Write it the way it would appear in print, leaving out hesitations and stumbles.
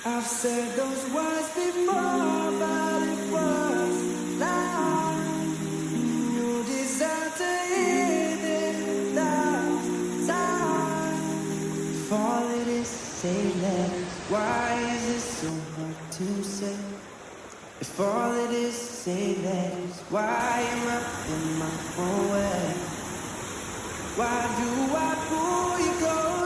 I've said those words before, but it was loud. You deserve to hear this last time. If all it is, say less. Why is it so hard to say? If all it is, say less. Why am I in my own way? Why do I pull you close?